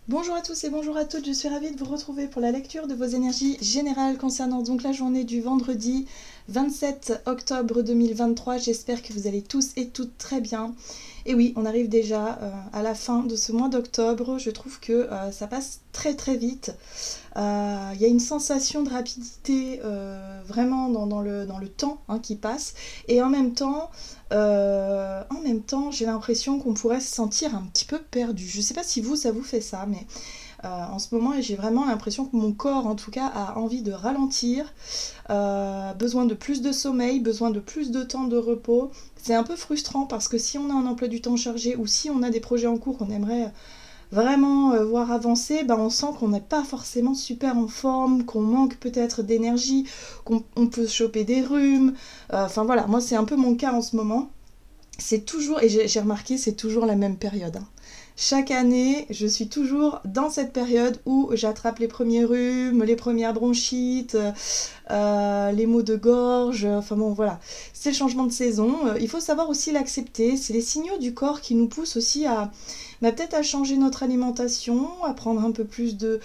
Bonjour à tous et bonjour à toutes, je suis ravie de vous retrouver pour la lecture de vos énergies générales concernant donc la journée du vendredi 27 octobre 2023. J'espère que vous allez tous et toutes très bien. Et oui, on arrive déjà à la fin de ce mois d'octobre. Je trouve que ça passe très très vite. Il y a une sensation de rapidité vraiment dans le temps qui passe. Et en même temps, j'ai l'impression qu'on pourrait se sentir un petit peu perdu. Je ne sais pas si ça vous fait ça, mais en ce moment, j'ai vraiment l'impression que mon corps, en tout cas, a envie de ralentir, besoin de plus de sommeil, besoin de plus de temps de repos. C'est un peu frustrant parce que si on a un emploi du temps chargé ou si on a des projets en cours qu'on aimerait vraiment voir avancer, on sent qu'on n'est pas forcément super en forme, qu'on manque peut-être d'énergie, qu'on peut choper des rhumes. Enfin voilà, moi c'est un peu mon cas en ce moment. C'est toujours, et j'ai remarqué, c'est toujours la même période. Chaque année, je suis toujours dans cette période où j'attrape les premiers rhumes, les premières bronchites, les maux de gorge, enfin bon voilà, c'est le changement de saison. Il faut savoir aussi l'accepter, c'est les signaux du corps qui nous poussent aussi à peut-être à changer notre alimentation, à prendre un peu plus de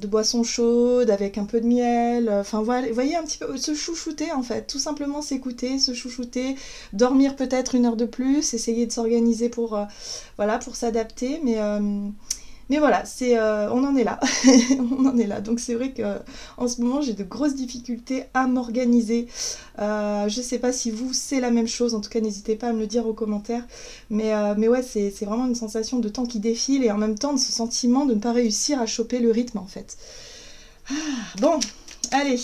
boissons chaudes avec un peu de miel, enfin voilà, vous voyez un petit peu, se chouchouter en fait, tout simplement s'écouter, se chouchouter, dormir peut-être une heure de plus, essayer de s'organiser pour, voilà, pour s'adapter, mais voilà, on en est là, on en est là. Donc c'est vrai qu'en ce moment j'ai de grosses difficultés à m'organiser. Je sais pas si vous c'est la même chose, en tout cas n'hésitez pas à me le dire aux commentaires. Mais ouais, c'est vraiment une sensation de temps qui défile et en même temps de ce sentiment de ne pas réussir à choper le rythme en fait. Bon, allez,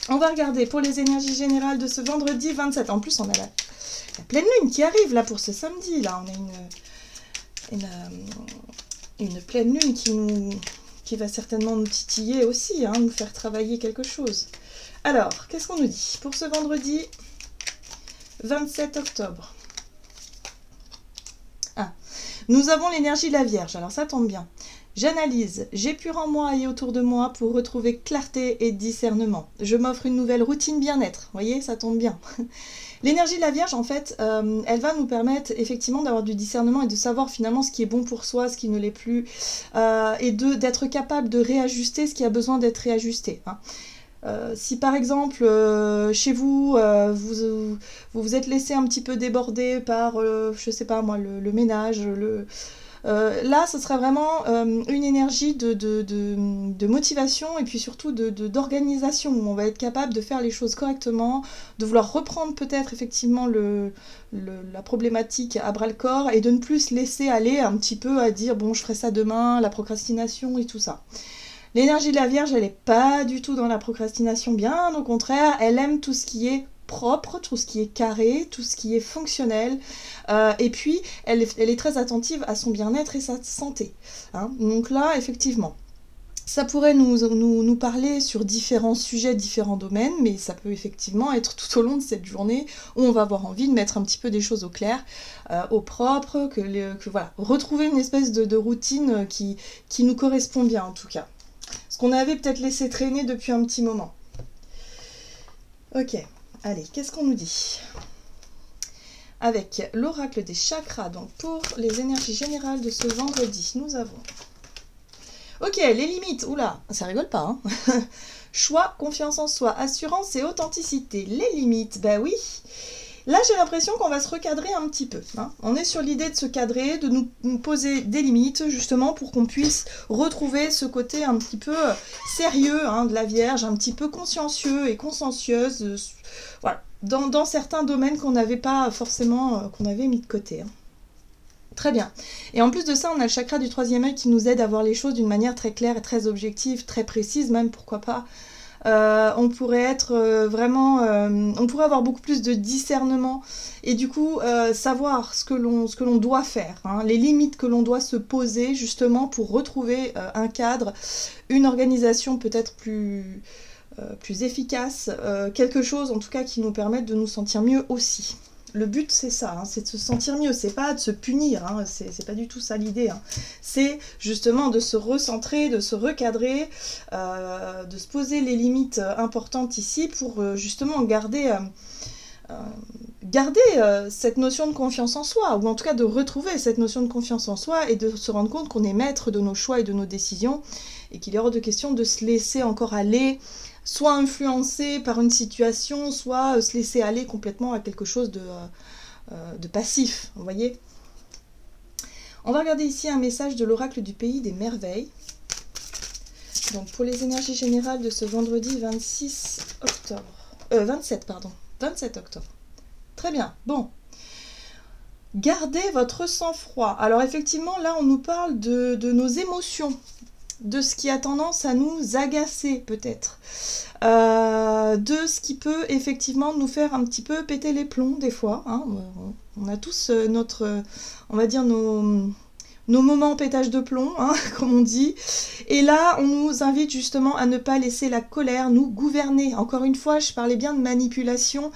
on va regarder pour les énergies générales de ce vendredi 27. En plus on a la pleine lune qui arrive là pour ce samedi. Là on a une pleine lune qui va certainement nous titiller aussi, nous faire travailler quelque chose. Alors, qu'est-ce qu'on nous dit pour ce vendredi 27 octobre? Nous avons l'énergie de la Vierge, alors ça tombe bien. J'analyse, j'épure en moi et autour de moi pour retrouver clarté et discernement. Je m'offre une nouvelle routine bien-être, vous voyez, ça tombe bien. L'énergie de la Vierge, en fait, elle va nous permettre effectivement d'avoir du discernement et de savoir finalement ce qui est bon pour soi, ce qui ne l'est plus, et d'être capable de réajuster ce qui a besoin d'être réajusté. Si par exemple chez vous, vous êtes laissé un petit peu déborder par, je sais pas moi, le ménage, là, ce sera vraiment une énergie de motivation et puis surtout d'organisation où on va être capable de faire les choses correctement, de vouloir reprendre peut-être effectivement la problématique à bras-le-corps et de ne plus se laisser aller un petit peu à dire bon, je ferai ça demain, la procrastination et tout ça. L'énergie de la Vierge, elle n'est pas du tout dans la procrastination, bien au contraire, elle aime tout ce qui est propre, tout ce qui est carré, tout ce qui est fonctionnel, et puis elle est très attentive à son bien-être et sa santé. Donc là, effectivement, ça pourrait nous parler sur différents sujets, différents domaines, mais ça peut effectivement être tout au long de cette journée où on va avoir envie de mettre un petit peu des choses au clair, au propre, que voilà, retrouver une espèce de routine qui nous correspond bien en tout cas. Ce qu'on avait peut-être laissé traîner depuis un petit moment. Ok, allez, qu'est-ce qu'on nous dit? Avec l'oracle des chakras, donc pour les énergies générales de ce vendredi, nous avons... Ok, les limites, oula, ça rigole pas, Choix, confiance en soi, assurance et authenticité. Les limites, bah oui. Là, j'ai l'impression qu'on va se recadrer un petit peu. On est sur l'idée de se cadrer, de nous poser des limites, justement, pour qu'on puisse retrouver ce côté un petit peu sérieux de la Vierge, un petit peu consciencieux et consciencieuse, voilà, dans certains domaines qu'on n'avait pas forcément, qu'on avait mis de côté. Très bien. Et en plus de ça, on a le chakra du troisième œil qui nous aide à voir les choses d'une manière très claire et très objective, très précise même, pourquoi pas. On pourrait être vraiment... on pourrait avoir beaucoup plus de discernement et du coup savoir ce que l'on doit faire, les limites que l'on doit se poser justement pour retrouver un cadre, une organisation peut-être plus efficace, quelque chose en tout cas qui nous permette de nous sentir mieux aussi. Le but c'est ça, c'est de se sentir mieux, c'est pas de se punir, c'est pas du tout ça l'idée. C'est justement de se recentrer, de se recadrer, de se poser les limites importantes ici pour justement garder garder cette notion de confiance en soi, ou en tout cas de retrouver cette notion de confiance en soi et de se rendre compte qu'on est maître de nos choix et de nos décisions, et qu'il est hors de question de se laisser encore aller, soit influencer par une situation, soit se laisser aller complètement à quelque chose de passif, vous voyez. On va regarder ici un message de l'oracle du pays des merveilles. Donc pour les énergies générales de ce vendredi 27 octobre. Très bien, bon. Gardez votre sang-froid. Alors effectivement, là on nous parle de nos émotions, de ce qui a tendance à nous agacer peut-être, de ce qui peut effectivement nous faire un petit peu péter les plombs des fois, hein. On a tous on va dire nos moments pétage de plomb, hein, comme on dit. Et là, on nous invite justement à ne pas laisser la colère nous gouverner. Encore une fois, je parlais bien de manipulation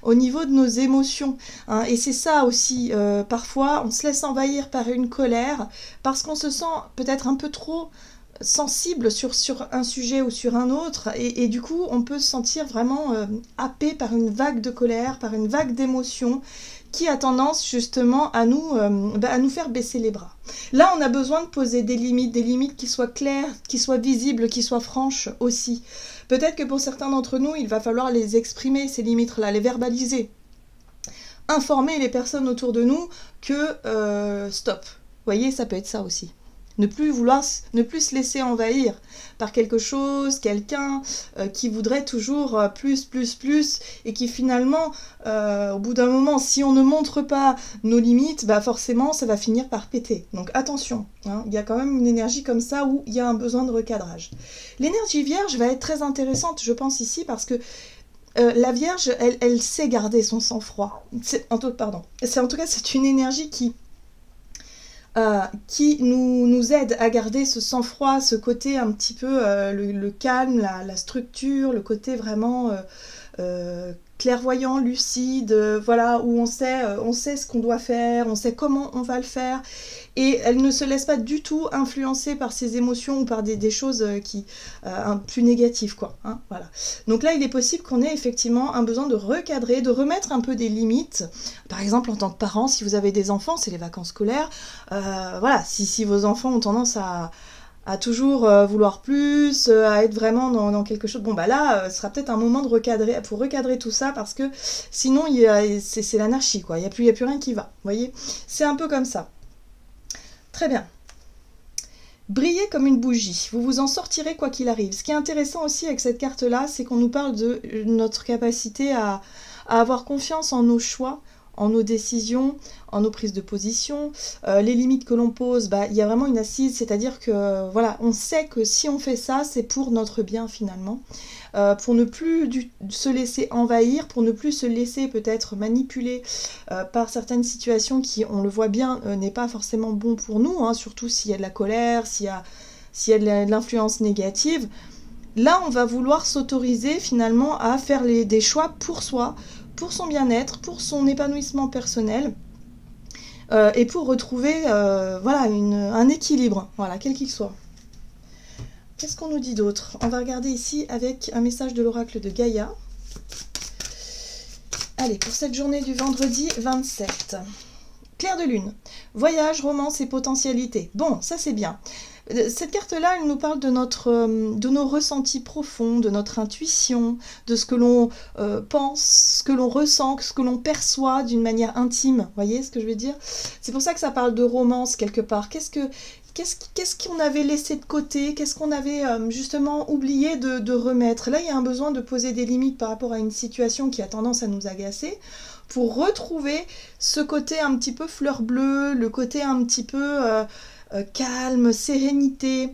au niveau de nos émotions, hein. Et c'est ça aussi, parfois, on se laisse envahir par une colère parce qu'on se sent peut-être un peu trop sensible sur un sujet ou sur un autre, et du coup, on peut se sentir vraiment happé par une vague de colère, par une vague d'émotions, qui a tendance justement à nous faire baisser les bras. Là, on a besoin de poser des limites qui soient claires, qui soient visibles, qui soient franches aussi. Peut-être que pour certains d'entre nous, il va falloir les exprimer, ces limites-là, les verbaliser. Informer les personnes autour de nous que stop. Vous voyez, ça peut être ça aussi. Ne plus se laisser envahir par quelque chose, quelqu'un qui voudrait toujours plus, et qui finalement, au bout d'un moment, si on ne montre pas nos limites, bah forcément, ça va finir par péter. Donc attention, hein, il y a quand même une énergie comme ça où il y a un besoin de recadrage. L'énergie vierge va être très intéressante, je pense, ici, parce que la Vierge, elle sait garder son sang-froid. En tout cas, c'est une énergie qui nous aide à garder ce sang-froid, ce côté un petit peu le calme, la structure, le côté vraiment clairvoyant, lucide, voilà, où on sait ce qu'on doit faire, on sait comment on va le faire, et elle ne se laisse pas du tout influencer par ses émotions ou par des choses plus négatives, quoi, hein, voilà. Donc là, il est possible qu'on ait effectivement un besoin de recadrer, de remettre un peu des limites. Par exemple, en tant que parent, si vous avez des enfants, c'est les vacances scolaires, voilà, si vos enfants ont tendance à toujours vouloir plus, à être vraiment dans quelque chose. Bon, bah là, ce sera peut-être un moment pour recadrer tout ça, parce que sinon, c'est l'anarchie, quoi. Il n'y a plus rien qui va, vous voyez. C'est un peu comme ça. Très bien. Brillez comme une bougie. Vous vous en sortirez quoi qu'il arrive. Ce qui est intéressant aussi avec cette carte-là, c'est qu'on nous parle de notre capacité à avoir confiance en nos choix, en nos décisions, en nos prises de position, les limites que l'on pose, bah, il y a vraiment une assise, c'est-à-dire que voilà, on sait que si on fait ça, c'est pour notre bien finalement, pour ne plus se laisser envahir, pour ne plus se laisser peut-être manipuler par certaines situations qui, on le voit bien, n'est pas forcément bon pour nous, hein, surtout s'il y a de la colère, s'il y a de l'influence négative. Là, on va vouloir s'autoriser finalement à faire des choix pour soi, pour son bien-être, pour son épanouissement personnel, et pour retrouver voilà, un équilibre, voilà, quel qu'il soit. Qu'est-ce qu'on nous dit d'autre? On va regarder ici avec un message de l'oracle de Gaïa. Allez, pour cette journée du vendredi 27. Clair de lune, voyage, romance et potentialité. Bon, ça c'est bien. Cette carte-là, elle nous parle de nos ressentis profonds, de notre intuition, de ce que l'on pense, ce que l'on ressent, ce que l'on perçoit d'une manière intime. Vous voyez ce que je veux dire? C'est pour ça que ça parle de romance quelque part. Qu'est-ce qu'on avait laissé de côté? Qu'est-ce qu'on avait justement oublié de remettre? Là, il y a un besoin de poser des limites par rapport à une situation qui a tendance à nous agacer, pour retrouver ce côté un petit peu fleur bleue, le côté un petit peu calme, sérénité,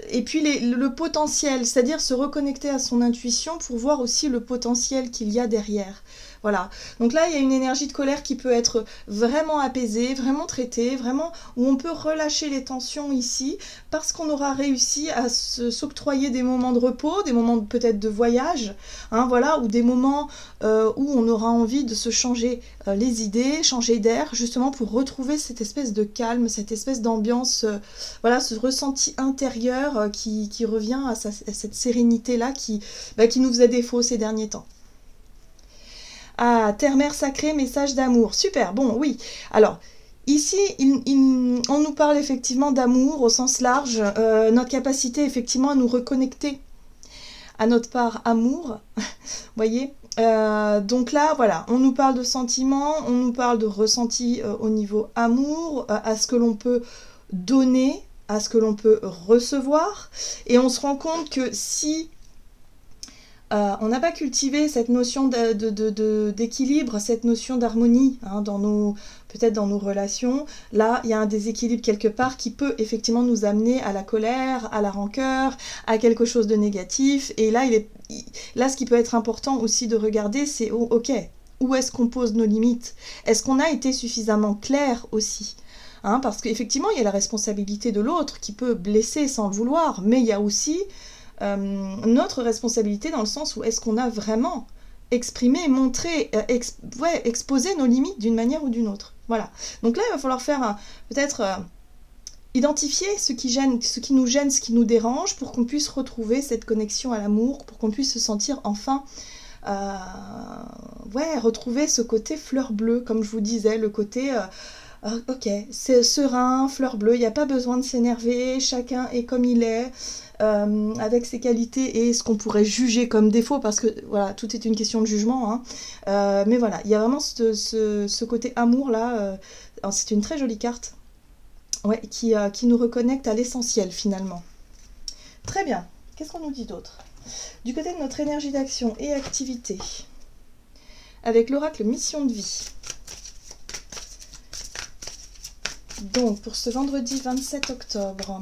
et puis le potentiel, c'est-à-dire se reconnecter à son intuition pour voir aussi le potentiel qu'il y a derrière. Voilà, donc là il y a une énergie de colère qui peut être vraiment apaisée, vraiment traitée, vraiment où on peut relâcher les tensions ici, parce qu'on aura réussi à s'octroyer des moments de repos, des moments peut-être de voyage, hein, voilà, ou des moments où on aura envie de se changer les idées, changer d'air, justement pour retrouver cette espèce de calme, cette espèce d'ambiance, voilà, ce ressenti intérieur qui revient à cette sérénité-là qui nous faisait défaut ces derniers temps. Ah, terre-mère sacrée, message d'amour. Super, bon, oui. Alors, ici, on nous parle effectivement d'amour au sens large, notre capacité effectivement à nous reconnecter à notre part amour, voyez. Donc là, voilà, on nous parle de sentiments, on nous parle de ressenti au niveau amour, à ce que l'on peut donner, à ce que l'on peut recevoir, et on se rend compte que si on n'a pas cultivé cette notion d'équilibre, cette notion d'harmonie hein, peut-être dans nos relations. Là, il y a un déséquilibre quelque part qui peut effectivement nous amener à la colère, à la rancœur, à quelque chose de négatif. Et là, là ce qui peut être important aussi de regarder, c'est ok, où est-ce qu'on pose nos limites? Est-ce qu'on a été suffisamment clair aussi? Hein, parce qu'effectivement, il y a la responsabilité de l'autre qui peut blesser sans le vouloir, mais il y a aussi notre responsabilité dans le sens où est-ce qu'on a vraiment exprimé, montré, exposé nos limites d'une manière ou d'une autre. Voilà. Donc là, il va falloir faire peut-être identifier ce qui nous gêne, ce qui nous dérange, pour qu'on puisse retrouver cette connexion à l'amour, pour qu'on puisse se sentir enfin retrouver ce côté fleur bleue, comme je vous disais, le côté ok, c'est serein, fleur bleue, il n'y a pas besoin de s'énerver, chacun est comme il est, avec ses qualités et ce qu'on pourrait juger comme défaut, parce que voilà, tout est une question de jugement, hein. Mais voilà, il y a vraiment ce côté amour là, c'est une très jolie carte, ouais, qui nous reconnecte à l'essentiel finalement. Très bien, qu'est-ce qu'on nous dit d'autre? Du côté de notre énergie d'action et activité, avec l'oracle mission de vie. Donc, pour ce vendredi 27 octobre,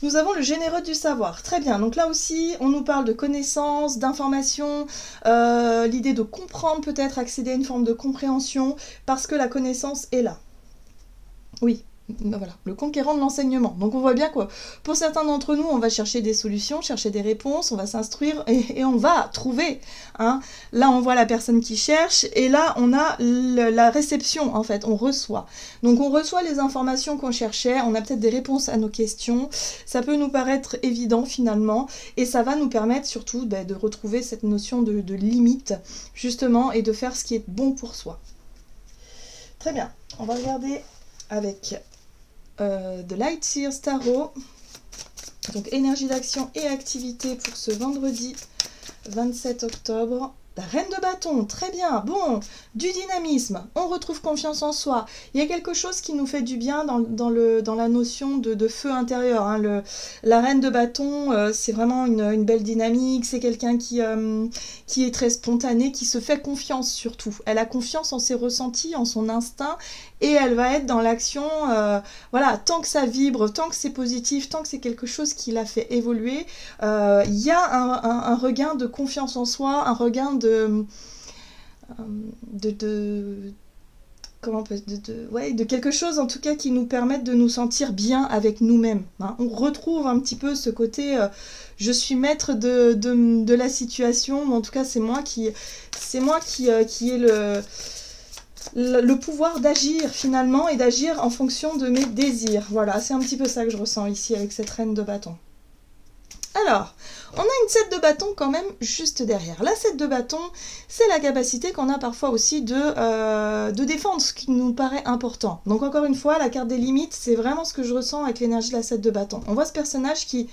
nous avons le généreux du savoir. Très bien, donc là aussi, on nous parle de connaissances, d'informations, l'idée de comprendre peut-être, accéder à une forme de compréhension, parce que la connaissance est là. Oui. Ben voilà, le conquérant de l'enseignement. Donc on voit bien quoi. Pour certains d'entre nous, on va chercher des solutions, chercher des réponses, on va s'instruire et on va trouver. Hein. Là, on voit la personne qui cherche et là, on a la réception en fait, on reçoit. Donc on reçoit les informations qu'on cherchait, on a peut-être des réponses à nos questions. Ça peut nous paraître évident finalement et ça va nous permettre surtout de retrouver cette notion de limite justement et de faire ce qui est bon pour soi. Très bien, on va regarder avec de Light Seers Tarot, donc énergie d'action et activité pour ce vendredi 27 octobre. La reine de bâton, très bien, bon, du dynamisme, on retrouve confiance en soi. Il y a quelque chose qui nous fait du bien dans la notion de feu intérieur. Hein. La reine de bâton, c'est vraiment une belle dynamique, c'est quelqu'un qui est très spontané, qui se fait confiance surtout. Elle a confiance en ses ressentis, en son instinct, et elle va être dans l'action, voilà, tant que ça vibre, tant que c'est positif, tant que c'est quelque chose qui la fait évoluer, il y a un regain de confiance en soi, un regain de quelque chose en tout cas qui nous permette de nous sentir bien avec nous-mêmes. Hein. On retrouve un petit peu ce côté je suis maître de la situation, ou en tout cas c'est moi qui ai le pouvoir d'agir finalement et d'agir en fonction de mes désirs. Voilà, c'est un petit peu ça que je ressens ici avec cette reine de bâton. Alors, on a une 7 de bâton quand même juste derrière. La 7 de bâton, c'est la capacité qu'on a parfois aussi de défendre ce qui nous paraît important. Donc encore une fois, la carte des limites, c'est vraiment ce que je ressens avec l'énergie de la 7 de bâton. On voit ce personnage qui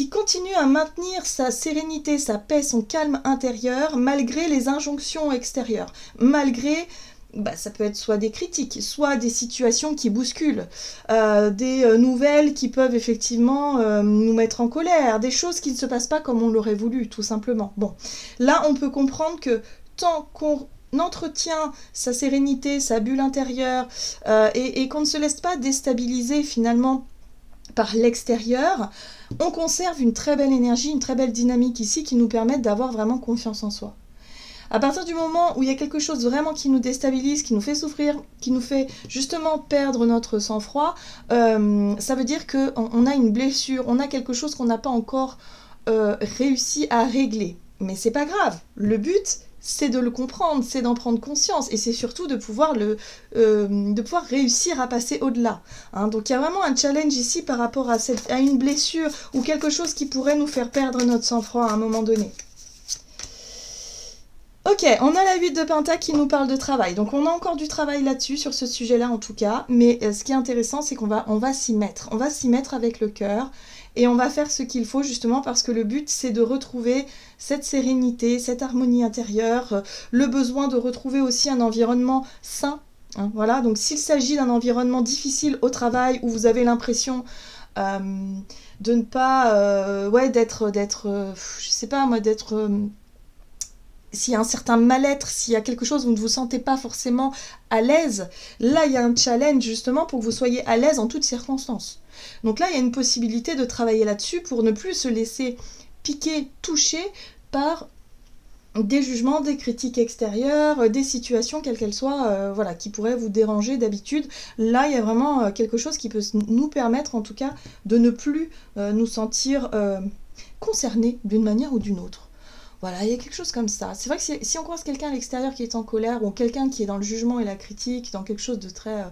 continue à maintenir sa sérénité, sa paix, son calme intérieur, malgré les injonctions extérieures, malgré... ça peut être soit des critiques, soit des situations qui bousculent, des nouvelles qui peuvent effectivement nous mettre en colère, des choses qui ne se passent pas comme on l'aurait voulu, tout simplement. Bon, là on peut comprendre que tant qu'on entretient sa sérénité, sa bulle intérieure, et qu'on ne se laisse pas déstabiliser finalement par l'extérieur, on conserve une très belle énergie, une très belle dynamique ici qui nous permettent d'avoir vraiment confiance en soi. À partir du moment où il y a quelque chose vraiment qui nous déstabilise, qui nous fait souffrir, qui nous fait justement perdre notre sang-froid, ça veut dire qu'on a une blessure, on a quelque chose qu'on n'a pas encore réussi à régler. Mais c'est pas grave, le but c'est de le comprendre, c'est d'en prendre conscience et c'est surtout de pouvoir réussir à passer au-delà. Hein. Donc il y a vraiment un challenge ici par rapport à une blessure ou quelque chose qui pourrait nous faire perdre notre sang-froid à un moment donné. Ok, on a la 8 de Pentacle qui nous parle de travail. Donc on a encore du travail là-dessus, sur ce sujet-là en tout cas. Mais ce qui est intéressant, c'est qu'on va s'y mettre. On va s'y mettre avec le cœur. Et on va faire ce qu'il faut justement parce que le but, c'est de retrouver cette sérénité, cette harmonie intérieure, le besoin de retrouver aussi un environnement sain. Hein, voilà, donc s'il s'agit d'un environnement difficile au travail où vous avez l'impression de ne pas... ouais, d'être... je sais pas moi, d'être... s'il y a un certain mal-être, s'il y a quelque chose où vous ne vous sentez pas forcément à l'aise, là il y a un challenge justement pour que vous soyez à l'aise en toutes circonstances. Donc là il y a une possibilité de travailler là-dessus pour ne plus se laisser piquer, toucher par des jugements, des critiques extérieures, des situations quelles qu'elles soient, voilà, qui pourraient vous déranger d'habitude. Là il y a vraiment quelque chose qui peut nous permettre en tout cas de ne plus nous sentir concernés d'une manière ou d'une autre. Voilà, il y a quelque chose comme ça. C'est vrai que si on croise quelqu'un à l'extérieur qui est en colère, ou quelqu'un qui est dans le jugement et la critique, dans quelque chose de très...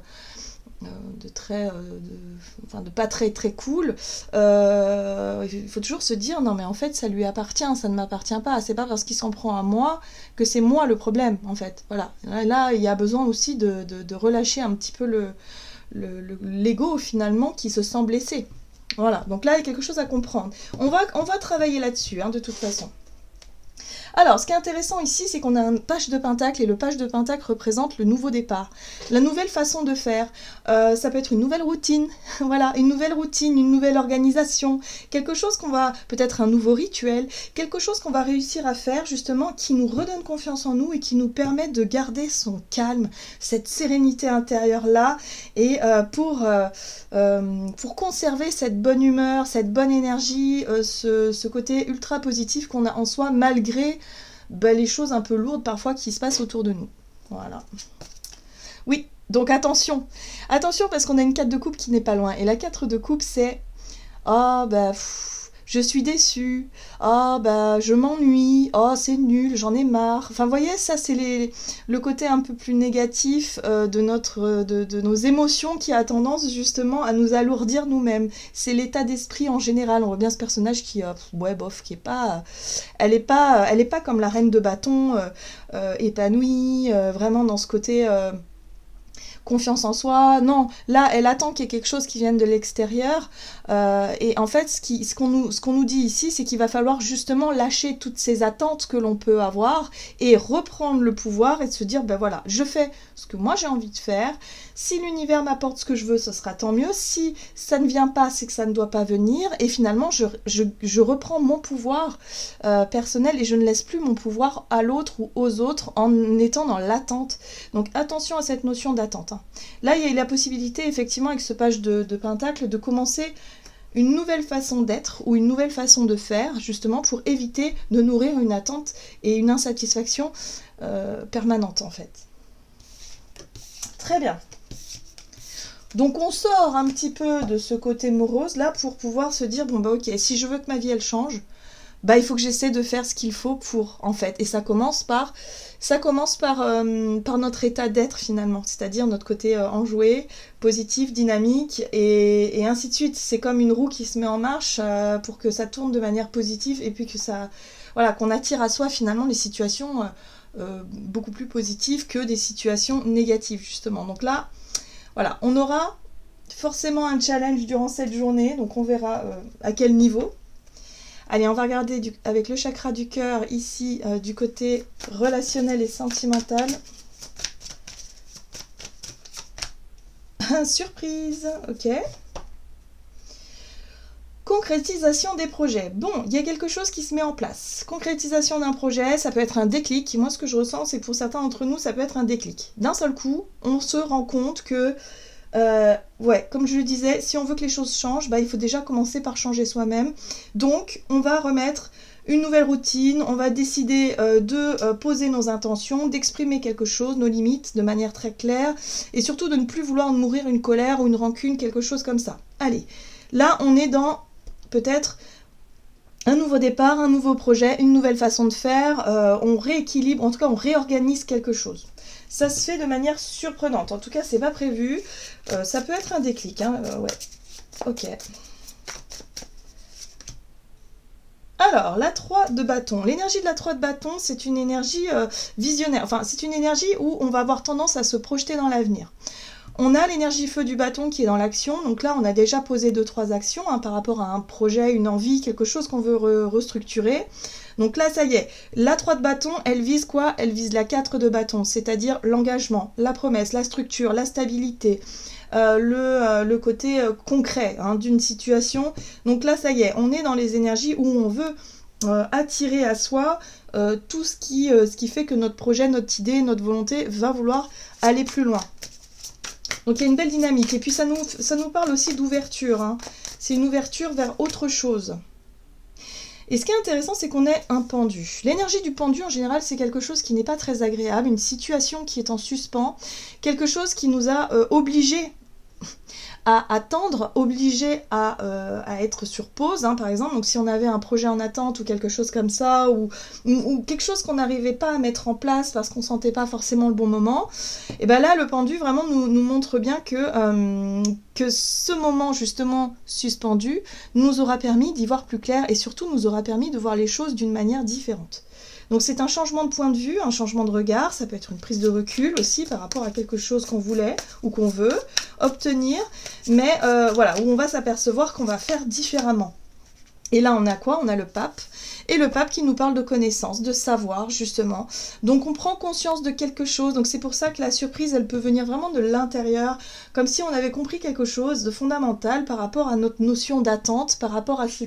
enfin, de pas très très cool, il faut toujours se dire, non mais en fait ça lui appartient, ça ne m'appartient pas. C'est pas parce qu'il s'en prend à moi que c'est moi le problème, en fait. Voilà. Là, il y a besoin aussi de relâcher un petit peu l'ego, finalement, qui se sent blessé. Voilà, donc là, il y a quelque chose à comprendre. On va travailler là-dessus, hein, de toute façon. Alors, ce qui est intéressant ici, c'est qu'on a un page de Pentacle, et le page de Pentacle représente le nouveau départ, la nouvelle façon de faire. Ça peut être une nouvelle routine, voilà, une nouvelle routine, une nouvelle organisation, quelque chose qu'on va, peut-être un nouveau rituel, quelque chose qu'on va réussir à faire, justement, qui nous redonne confiance en nous et qui nous permet de garder son calme, cette sérénité intérieure-là, et pour conserver cette bonne humeur, cette bonne énergie, ce côté ultra positif qu'on a en soi, malgré les choses un peu lourdes parfois qui se passent autour de nous. Voilà. Oui, donc attention. Attention parce qu'on a une 4 de coupe qui n'est pas loin. Et la 4 de coupe, c'est « Oh, je suis déçue. Oh, je m'ennuie. Oh, c'est nul, j'en ai marre. » Enfin, vous voyez, ça, c'est le côté un peu plus négatif de nos émotions qui a tendance, justement, à nous alourdir nous-mêmes. C'est l'état d'esprit en général. On voit bien ce personnage qui, ouais, bof, qui est pas... Elle est pas comme la reine de bâton, épanouie, vraiment dans ce côté... confiance en soi, non, là elle attend qu'il y ait quelque chose qui vienne de l'extérieur, et en fait ce qu'on nous dit ici, c'est qu'il va falloir justement lâcher toutes ces attentes que l'on peut avoir et reprendre le pouvoir et de se dire, ben voilà, je fais ce que moi j'ai envie de faire, si l'univers m'apporte ce que je veux, ce sera tant mieux, si ça ne vient pas, c'est que ça ne doit pas venir, et finalement je reprends mon pouvoir personnel et je ne laisse plus mon pouvoir à l'autre ou aux autres en étant dans l'attente. Donc attention à cette notion d'attente. Là, il y a la possibilité, effectivement, avec ce page de Pentacle, de commencer une nouvelle façon d'être ou une nouvelle façon de faire, justement, pour éviter de nourrir une attente et une insatisfaction permanente, en fait. Très bien. Donc, on sort un petit peu de ce côté morose, là, pour pouvoir se dire, bon, ok, si je veux que ma vie, elle change, il faut que j'essaie de faire ce qu'il faut pour, en fait. Et ça commence par notre état d'être, finalement. C'est-à-dire notre côté enjoué, positif, dynamique, et ainsi de suite. C'est comme une roue qui se met en marche pour que ça tourne de manière positive, et puis que ça... Voilà, qu'on attire à soi, finalement, des situations beaucoup plus positives que des situations négatives, justement. Donc là, voilà, on aura forcément un challenge durant cette journée, donc on verra à quel niveau. Allez, on va regarder avec le chakra du cœur, ici, du côté relationnel et sentimental. Surprise, ok. Concrétisation des projets. Bon, il y a quelque chose qui se met en place. Concrétisation d'un projet, ça peut être un déclic. Moi, ce que je ressens, c'est que pour certains d'entre nous, ça peut être un déclic. D'un seul coup, on se rend compte que... ouais, comme je le disais, si on veut que les choses changent, il faut déjà commencer par changer soi-même. Donc, on va remettre une nouvelle routine, on va décider de poser nos intentions, d'exprimer quelque chose, nos limites, de manière très claire, et surtout de ne plus vouloir nourrir une colère ou une rancune, quelque chose comme ça. Allez, là, on est dans peut-être un nouveau départ, un nouveau projet, une nouvelle façon de faire, on rééquilibre, en tout cas, on réorganise quelque chose. Ça se fait de manière surprenante. En tout cas, c'est pas prévu. Ça peut être un déclic, hein. Ouais. Ok. Alors, la 3 de bâton. L'énergie de la 3 de bâton, c'est une énergie visionnaire. Enfin, c'est une énergie où on va avoir tendance à se projeter dans l'avenir. On a l'énergie feu du bâton qui est dans l'action. Donc là, on a déjà posé 2-3 actions par rapport à un projet, une envie, quelque chose qu'on veut restructurer. Donc là, ça y est, la 3 de bâton, elle vise quoi? Elle vise la 4 de bâton, c'est-à-dire l'engagement, la promesse, la structure, la stabilité, le côté concret d'une situation. Donc là, ça y est, on est dans les énergies où on veut attirer à soi tout ce qui fait que notre projet, notre idée, notre volonté va vouloir aller plus loin. Donc il y a une belle dynamique. Et puis ça nous parle aussi d'ouverture. C'est une ouverture vers autre chose. Et ce qui est intéressant, c'est qu'on est un pendu. L'énergie du pendu, en général, c'est quelque chose qui n'est pas très agréable, une situation qui est en suspens, quelque chose qui nous a obligés à attendre, obligés à être sur pause, par exemple. Donc si on avait un projet en attente ou quelque chose comme ça, ou quelque chose qu'on n'arrivait pas à mettre en place parce qu'on sentait pas forcément le bon moment, et bien là, le pendu vraiment nous montre bien que ce moment justement suspendu nous aura permis d'y voir plus clair et surtout nous aura permis de voir les choses d'une manière différente. Donc c'est un changement de point de vue, un changement de regard, ça peut être une prise de recul aussi par rapport à quelque chose qu'on voulait ou qu'on veut obtenir, mais voilà, où on va s'apercevoir qu'on va faire différemment. Et là on a quoi? On a le pape, et le pape qui nous parle de connaissance, de savoir justement. Donc on prend conscience de quelque chose, donc c'est pour ça que la surprise elle peut venir vraiment de l'intérieur, comme si on avait compris quelque chose de fondamental par rapport à notre notion d'attente, par rapport à ce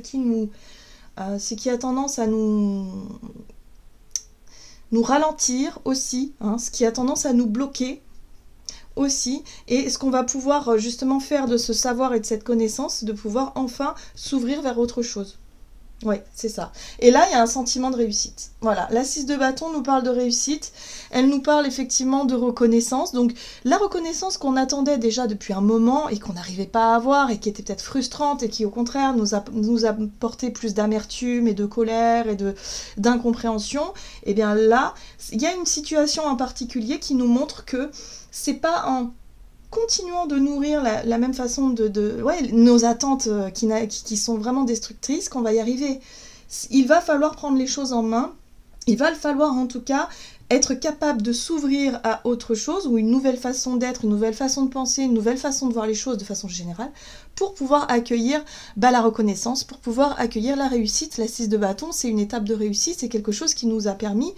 qui a tendance à nous ralentir aussi, ce qui a tendance à nous bloquer aussi, et ce qu'on va pouvoir justement faire de ce savoir et de cette connaissance, de pouvoir enfin s'ouvrir vers autre chose. Oui, c'est ça. Et là, il y a un sentiment de réussite. Voilà, la 6 de bâton nous parle de réussite, elle nous parle effectivement de reconnaissance. Donc, la reconnaissance qu'on attendait déjà depuis un moment et qu'on n'arrivait pas à avoir et qui était peut-être frustrante et qui, au contraire, nous apportait plus d'amertume et de colère et d'incompréhension, et bien là, il y a une situation en particulier qui nous montre que c'est pas en continuant de nourrir la même façon nos attentes qui sont vraiment destructrices qu'on va y arriver. Il va falloir prendre les choses en main, il va falloir en tout cas être capable de s'ouvrir à autre chose, ou une nouvelle façon d'être, une nouvelle façon de penser, une nouvelle façon de voir les choses de façon générale, pour pouvoir accueillir la reconnaissance, pour pouvoir accueillir la réussite. La 6 de bâton, c'est une étape de réussite, c'est quelque chose qui nous a permis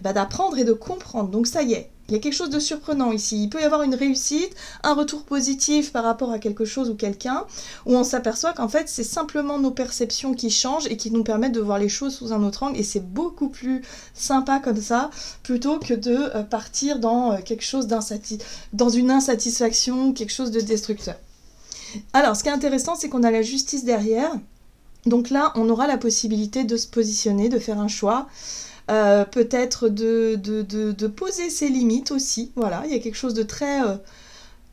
d'apprendre et de comprendre. Donc ça y est, il y a quelque chose de surprenant ici. Il peut y avoir une réussite, un retour positif par rapport à quelque chose ou quelqu'un, où on s'aperçoit qu'en fait c'est simplement nos perceptions qui changent et qui nous permettent de voir les choses sous un autre angle, et c'est beaucoup plus sympa comme ça, plutôt que de partir dans quelque chose dans une insatisfaction, quelque chose de destructeur. Alors ce qui est intéressant, c'est qu'on a la justice derrière, donc là on aura la possibilité de se positionner, de faire un choix, peut-être de poser ses limites aussi. Voilà, il y a quelque chose de très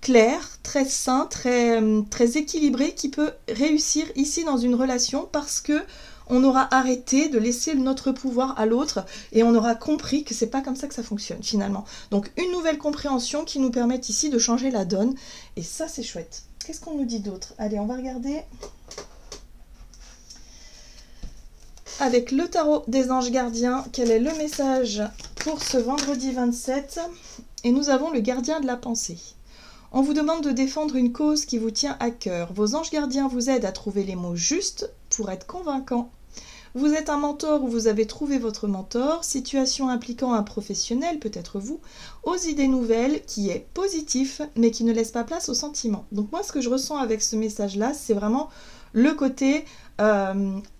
clair, très sain, très équilibré qui peut réussir ici dans une relation, parce que on aura arrêté de laisser notre pouvoir à l'autre et on aura compris que c'est pas comme ça que ça fonctionne finalement. Donc une nouvelle compréhension qui nous permet ici de changer la donne, et ça c'est chouette. Qu'est-ce qu'on nous dit d'autre? Allez, on va regarder avec le tarot des anges gardiens, quel est le message pour ce vendredi 27? Et nous avons le gardien de la pensée. On vous demande de défendre une cause qui vous tient à cœur. Vos anges gardiens vous aident à trouver les mots justes pour être convaincants. Vous êtes un mentor ou vous avez trouvé votre mentor, situation impliquant un professionnel, peut-être vous, aux idées nouvelles, qui est positif, mais qui ne laisse pas place aux sentiments. Donc moi, ce que je ressens avec ce message-là, c'est vraiment le côté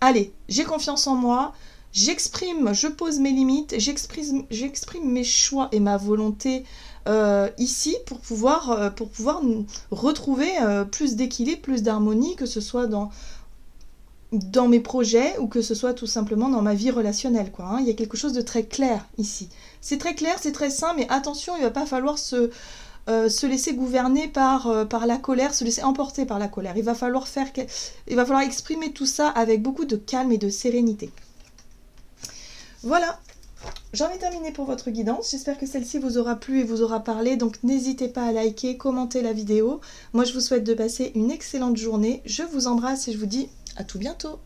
allez, j'ai confiance en moi, j'exprime, je pose mes limites, j'exprime mes choix et ma volonté ici pour pouvoir retrouver plus d'équilibre, plus d'harmonie, que ce soit dans mes projets ou que ce soit tout simplement dans ma vie relationnelle, quoi. Il y a quelque chose de très clair ici. C'est très clair, c'est très sain, mais attention, il ne va pas falloir se laisser gouverner par la colère, se laisser emporter par la colère. Il va falloir exprimer tout ça avec beaucoup de calme et de sérénité. Voilà, j'en ai terminé pour votre guidance. J'espère que celle-ci vous aura plu et vous aura parlé. Donc n'hésitez pas à liker, commenter la vidéo. Moi, je vous souhaite de passer une excellente journée. Je vous embrasse et je vous dis à tout bientôt.